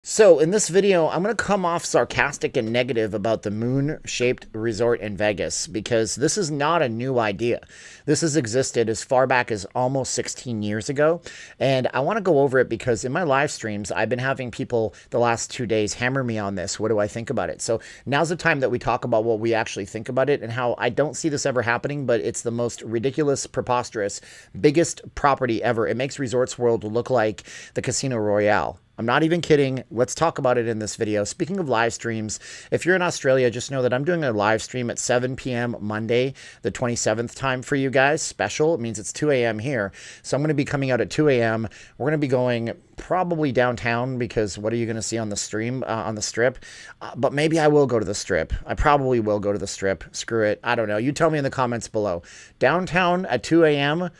So in this video, I'm going to come off sarcastic and negative about the moon-shaped resort in Vegas because this is not a new idea. This has existed as far back as almost 16 years ago, and I want to go over it because in my live streams, I've been having people the last 2 days hammer me on this. What do I think about it? So now's the time that we talk about what we actually think about it and how I don't see this ever happening, but it's the most ridiculous, preposterous, biggest property ever. It makes Resorts World look like the Casino Royale. I'm not even kidding. Let's talk about it in this video. Speaking of live streams, if you're in Australia, just know that I'm doing a live stream at 7 p.m. Monday, the 27th time for you guys. Special. It means it's 2 a.m. here. So I'm going to be coming out at 2 a.m. We're going to be going probably downtown because what are you going to see on the stream, on the strip? But maybe I will go to the strip. I probably will go to the strip. Screw it. I don't know. You tell me in the comments below. Downtown at 2 a.m.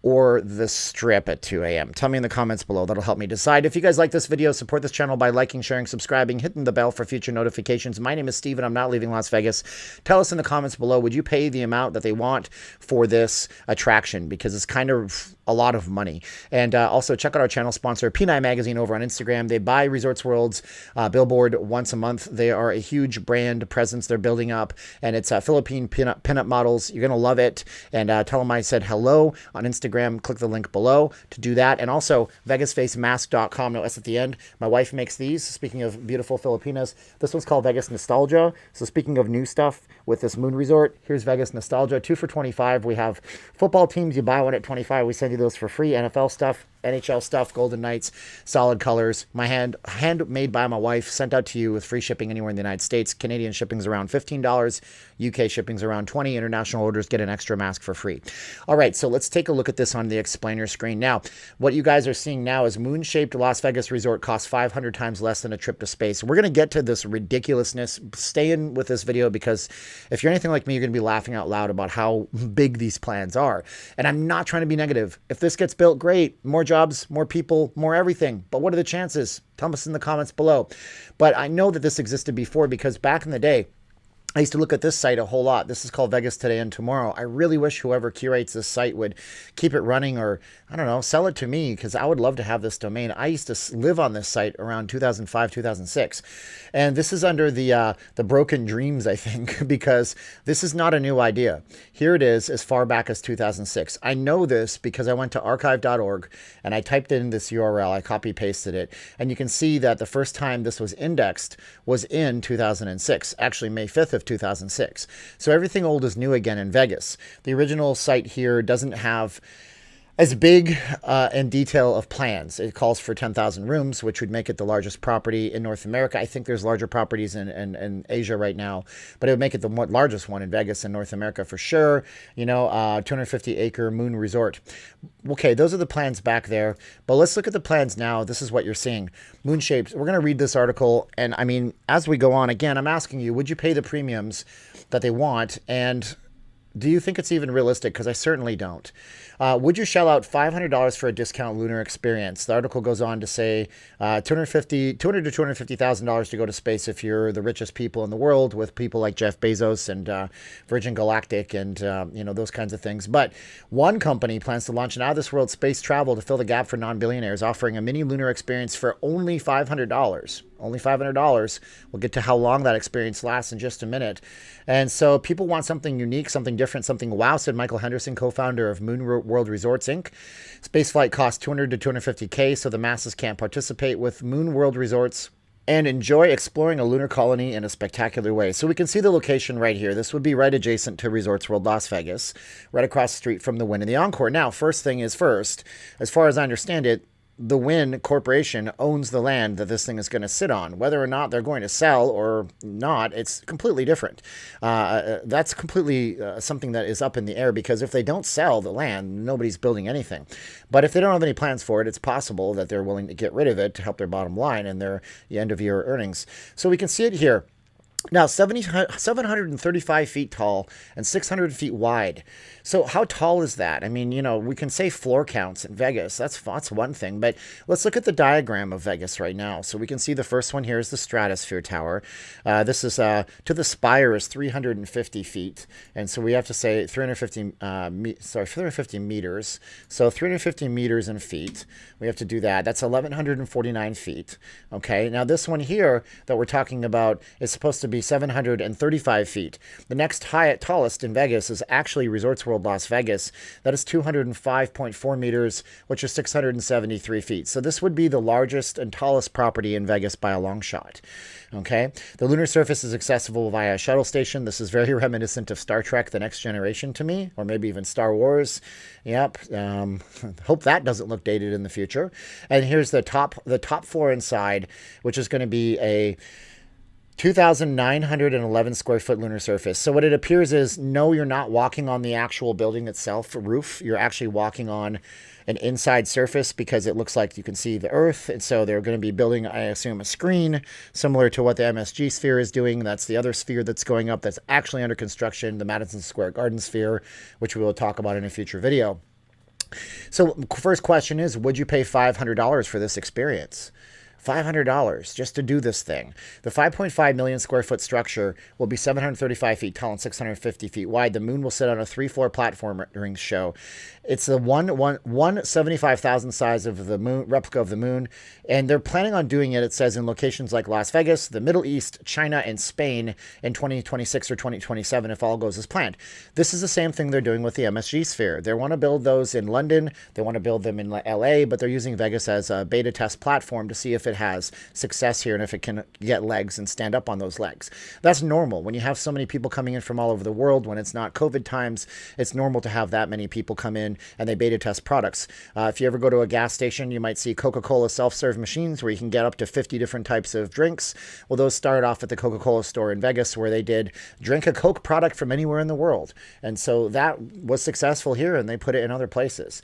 or the strip at 2 a.m. Tell me in the comments below. That'll help me decide. If you guys like this video, support this channel by liking, sharing, subscribing, hitting the bell for future notifications. My name is Steve, and I'm not leaving Las Vegas. Tell us in the comments below, would you pay the amount that they want for this attraction? Because it's kind of a lot of money. And also check out our channel sponsor, P9 Magazine, over on Instagram. They buy Resorts World's billboard once a month. They are a huge brand presence they're building up, and it's Philippine pinup models. You're going to love it. And tell them I said hello on Instagram. Click the link below to do that. And also vegasfacemask.com, no S at the end. My wife makes these. Speaking of beautiful Filipinas, this one's called Vegas Nostalgia. So speaking of new stuff with this moon resort, here's Vegas Nostalgia, 2 for $25. We have football teams. You buy one at $25. We send you those for free. NFL stuff, NHL stuff, Golden Knights, solid colors. My handmade by my wife, sent out to you with free shipping anywhere in the United States. Canadian shipping's around $15. UK shipping's around $20. International orders get an extra mask for free. All right, so let's take a look at this on the explainer screen. Now, what you guys are seeing now is moon-shaped Las Vegas resort costs 500 times less than a trip to space. We're going to get to this ridiculousness. Stay in with this video because if you're anything like me, you're going to be laughing out loud about how big these plans are. And I'm not trying to be negative. If this gets built, great. More jobs, more people, more everything. But what are the chances? Tell us in the comments below. But I know that this existed before because back in the day, I used to look at this site a whole lot. This is called Vegas Today and Tomorrow. I really wish whoever curates this site would keep it running or, I don't know, sell it to me because I would love to have this domain. I used to live on this site around 2005, 2006. And this is under the Broken Dreams, I think, because this is not a new idea. Here it is as far back as 2006. I know this because I went to archive.org and I typed in this URL. I copy-pasted it. And you can see that the first time this was indexed was in 2006, actually May 5th of 2006. So everything old is new again in Vegas. The original site here doesn't have as big in detail of plans. It calls for 10,000 rooms, which would make it the largest property in North America. I think there's larger properties in Asia right now, but it would make it the largest one in Vegas and North America for sure. You know, 250-acre moon resort. Okay, those are the plans back there, but let's look at the plans now. This is what you're seeing. Moon shaped. We're going to read this article, and I mean, as we go on, again, I'm asking you, would you pay the premiums that they want, and do you think it's even realistic? Because I certainly don't. Would you shell out $500 for a discount lunar experience? The article goes on to say $200 to $250,000 to go to space if you're the richest people in the world, with people like Jeff Bezos and Virgin Galactic and you know, those kinds of things. But one company plans to launch an out-of-this-world space travel to fill the gap for non-billionaires, offering a mini lunar experience for only $500. Only $500. We'll get to how long that experience lasts in just a minute. And so people want something unique, something different, something wow, said Michael Henderson, co-founder of Moon World Resorts, Inc. Spaceflight costs $200 to $250K, so the masses can't participate with Moon World Resorts and enjoy exploring a lunar colony in a spectacular way. So we can see the location right here. This would be right adjacent to Resorts World Las Vegas, right across the street from the Wynn and the Encore. Now, first thing is first, as far as I understand it, the Wynn Corporation owns the land that this thing is going to sit on. Whether or not they're going to sell or not, it's completely different. That's completely something that is up in the air, because if they don't sell the land, nobody's building anything. But if they don't have any plans for it, it's possible that they're willing to get rid of it to help their bottom line and their end-of-year earnings. So we can see it here. Now, 735 feet tall and 600 feet wide. So how tall is that? I mean, we can say floor counts in Vegas. That's one thing. But let's look at the diagram of Vegas right now. So we can see the first one here is the Stratosphere Tower. This is to the spire is 350 feet. And so we have to say 350 meters. So 350 meters in feet. We have to do that. That's 1,149 feet. Okay. Now this one here that we're talking about is supposed to be 735 feet. The next tallest in Vegas is actually Resorts World Las Vegas. That is 205.4 meters, which is 673 feet. So this would be the largest and tallest property in Vegas by a long shot. Okay. The lunar surface is accessible via a shuttle station. This is very reminiscent of Star Trek: The Next Generation to me, or maybe even Star Wars. Yep. Hope that doesn't look dated in the future. And here's the top floor inside, which is going to be a 2,911 square foot lunar surface. So what it appears is, no, you're not walking on the actual building itself, roof. You're actually walking on an inside surface because it looks like you can see the Earth. And so they're going to be building, I assume, a screen similar to what the MSG sphere is doing. That's the other sphere that's going up that's actually under construction, the Madison Square Garden sphere, which we will talk about in a future video. So first question is, would you pay $500 for this experience? $500 just to do this thing. The 5.5 million square foot structure will be 735 feet tall and 650 feet wide. The moon will sit on a 3-floor platform during the show. It's a 1/75,000 size of the moon, replica of the moon, and they're planning on doing it, it says, in locations like Las Vegas, the Middle East, China, and Spain in 2026 or 2027 if all goes as planned. This is the same thing they're doing with the MSG sphere. They want to build those in London, they want to build them in LA, but they're using Vegas as a beta test platform to see if it has success here and if it can get legs and stand up on those legs. That's normal. When you have so many people coming in from all over the world, when it's not COVID times, it's normal to have that many people come in and they beta test products. If you ever go to a gas station, you might see Coca-Cola self-serve machines where you can get up to 50 different types of drinks. Well, those started off at the Coca-Cola store in Vegas where they did drink a Coke product from anywhere in the world. And so that was successful here and they put it in other places.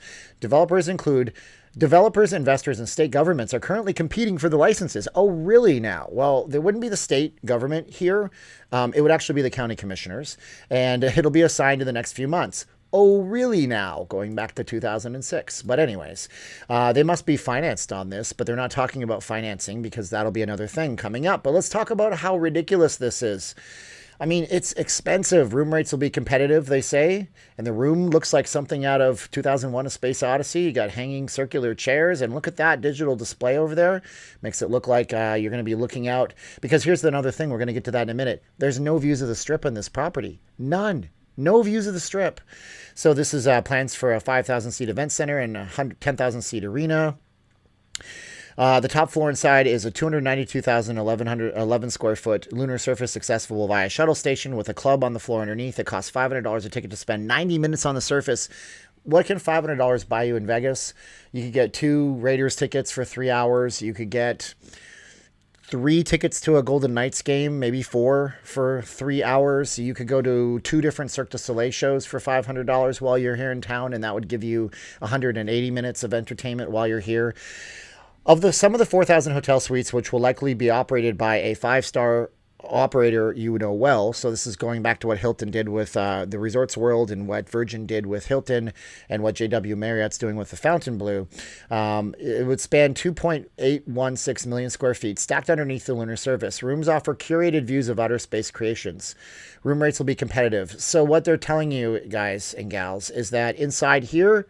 Developers, investors, and state governments are currently competing for the licenses. Oh, really now? Well, there wouldn't be the state government here. It would actually be the county commissioners, and it'll be assigned in the next few months. Oh, really now? Going back to 2006. But anyways, they must be financed on this, but they're not talking about financing because that'll be another thing coming up. But let's talk about how ridiculous this is. I mean, it's expensive. Room rates will be competitive, they say. And the room looks like something out of 2001: A Space Odyssey. You got hanging circular chairs. And look at that digital display over there. Makes it look like you're going to be looking out. Because here's another thing. We're going to get to that in a minute. There's no views of the Strip on this property. None. No views of the Strip. So this is plans for a 5,000-seat event center and a 10,000-seat arena. The top floor inside is a 292,11 square foot lunar surface accessible via shuttle station with a club on the floor underneath. It costs $500 a ticket to spend 90 minutes on the surface. What can $500 buy you in Vegas? You could get 2 Raiders tickets for 3 hours. You could get 3 tickets to a Golden Knights game, maybe 4 for 3 hours. You could go to 2 different Cirque du Soleil shows for $500 while you're here in town, and that would give you 180 minutes of entertainment while you're here. Some of the 4,000 hotel suites, which will likely be operated by a 5-star operator you know well. So this is going back to what Hilton did with the Resorts World and what Virgin did with Hilton and what JW Marriott's doing with the Fontainebleau. It would span 2.816 million square feet stacked underneath the lunar surface. Rooms offer curated views of outer space creations. Room rates will be competitive. So what they're telling you, guys and gals, is that inside here,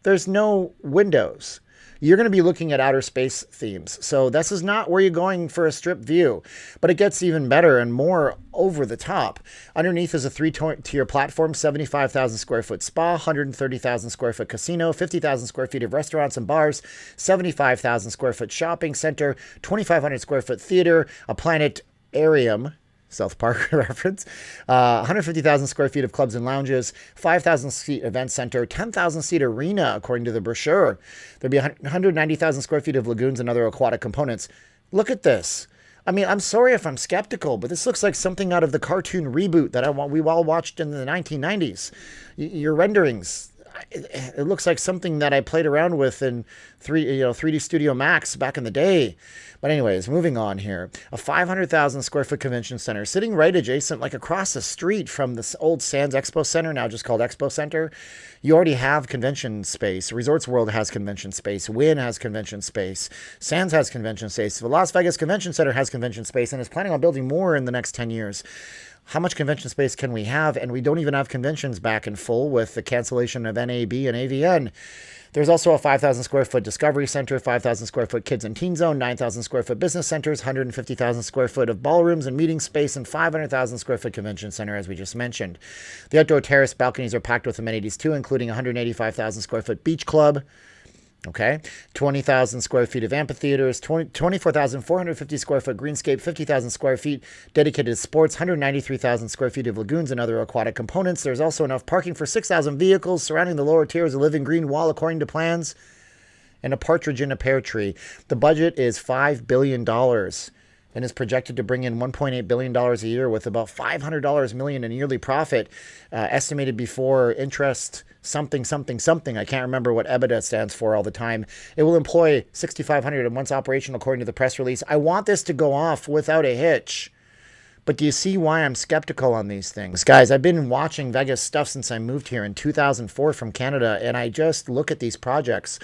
there's no windows. You're going to be looking at outer space themes. So this is not where you're going for a Strip view, but it gets even better and more over the top. Underneath is a 3-tier platform, 75,000 square foot spa, 130,000 square foot casino, 50,000 square feet of restaurants and bars, 75,000 square foot shopping center, 2,500 square foot theater, a planetarium, South Park reference, 150,000 square feet of clubs and lounges, 5,000 seat event center, 10,000 seat arena, according to the brochure. There'd be 190,000 square feet of lagoons and other aquatic components. Look at this. I mean, I'm sorry if I'm skeptical, but this looks like something out of the cartoon reboot that we all watched in the 1990s. Your renderings, it looks like something that I played around with in 3D Studio Max back in the day. But anyways, moving on here. A 500,000 square foot convention center sitting right adjacent, like across the street from this old Sands Expo Center, now just called Expo Center. You already have convention space. Resorts World has convention space. Wynn has convention space. Sands has convention space. The Las Vegas Convention Center has convention space and is planning on building more in the next 10 years. How much convention space can we have? And we don't even have conventions back in full with the cancellation of NAB and AVN. There's also a 5,000 square foot Discovery Center, 5,000 square foot Kids and Teen Zone, 9,000 square foot business centers, 150,000 square foot of ballrooms and meeting space, and 500,000 square foot convention center, as we just mentioned. The outdoor terrace balconies are packed with amenities too, including 185,000 square foot beach club. Okay, 20,000 square feet of amphitheaters, 24,450 square foot greenscape, 50,000 square feet dedicated to sports, 193,000 square feet of lagoons and other aquatic components. There's also enough parking for 6,000 vehicles. Surrounding the lower tier is a living green wall according to plans, and a partridge in a pear tree. The budget is $5 billion and is projected to bring in $1.8 billion a year, with about $500 million in yearly profit, estimated before interest, something. I can't remember what EBITDA stands for all the time. It will employ 6,500 and once operational, according to the press release. I want this to go off without a hitch. But do you see why I'm skeptical on these things? Guys, I've been watching Vegas stuff since I moved here in 2004 from Canada, and I just look at these projects,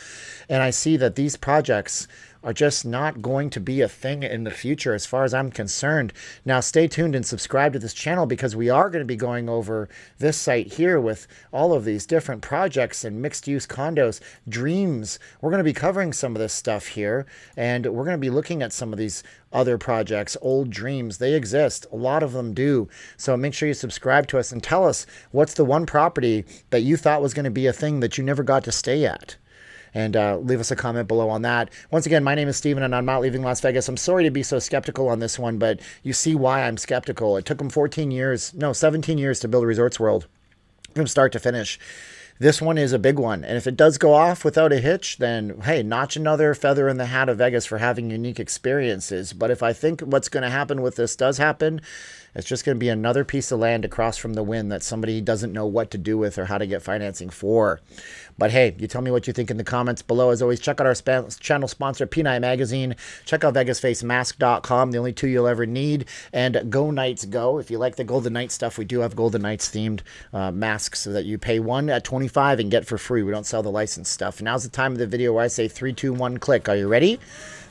and I see that these projects are just not going to be a thing in the future as far as I'm concerned. Now, stay tuned and subscribe to this channel, because we are going to be going over this site here with all of these different projects and mixed-use condos, dreams. We're going to be covering some of this stuff here, and we're going to be looking at some of these other projects, old dreams. They exist. A lot of them do. So make sure you subscribe to us and tell us what's the one property that you thought was going to be a thing that you never got to stay at. And leave us a comment below on that. Once again, my name is Steven, and I'm not leaving Las Vegas. I'm sorry to be so skeptical on this one, but you see why I'm skeptical. It took them 17 years to build Resorts World from start to finish. This one is a big one, and if it does go off without a hitch, then, hey, notch another feather in the hat of Vegas for having unique experiences. But if I think what's going to happen with this does happen, it's just going to be another piece of land across from the Wynn that somebody doesn't know what to do with or how to get financing for. But hey, you tell me what you think in the comments below. As always, check out our channel sponsor, P9 Magazine. Check out VegasFaceMask.com, the only two you'll ever need. And Go Knights Go. If you like the Golden Knights stuff, we do have Golden Knights themed masks so that you pay one at $25 and get for free. We don't sell the licensed stuff. Now's the time of the video where I say 3, 2, 1, click. Are you ready?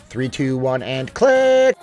3, 2, 1, and click!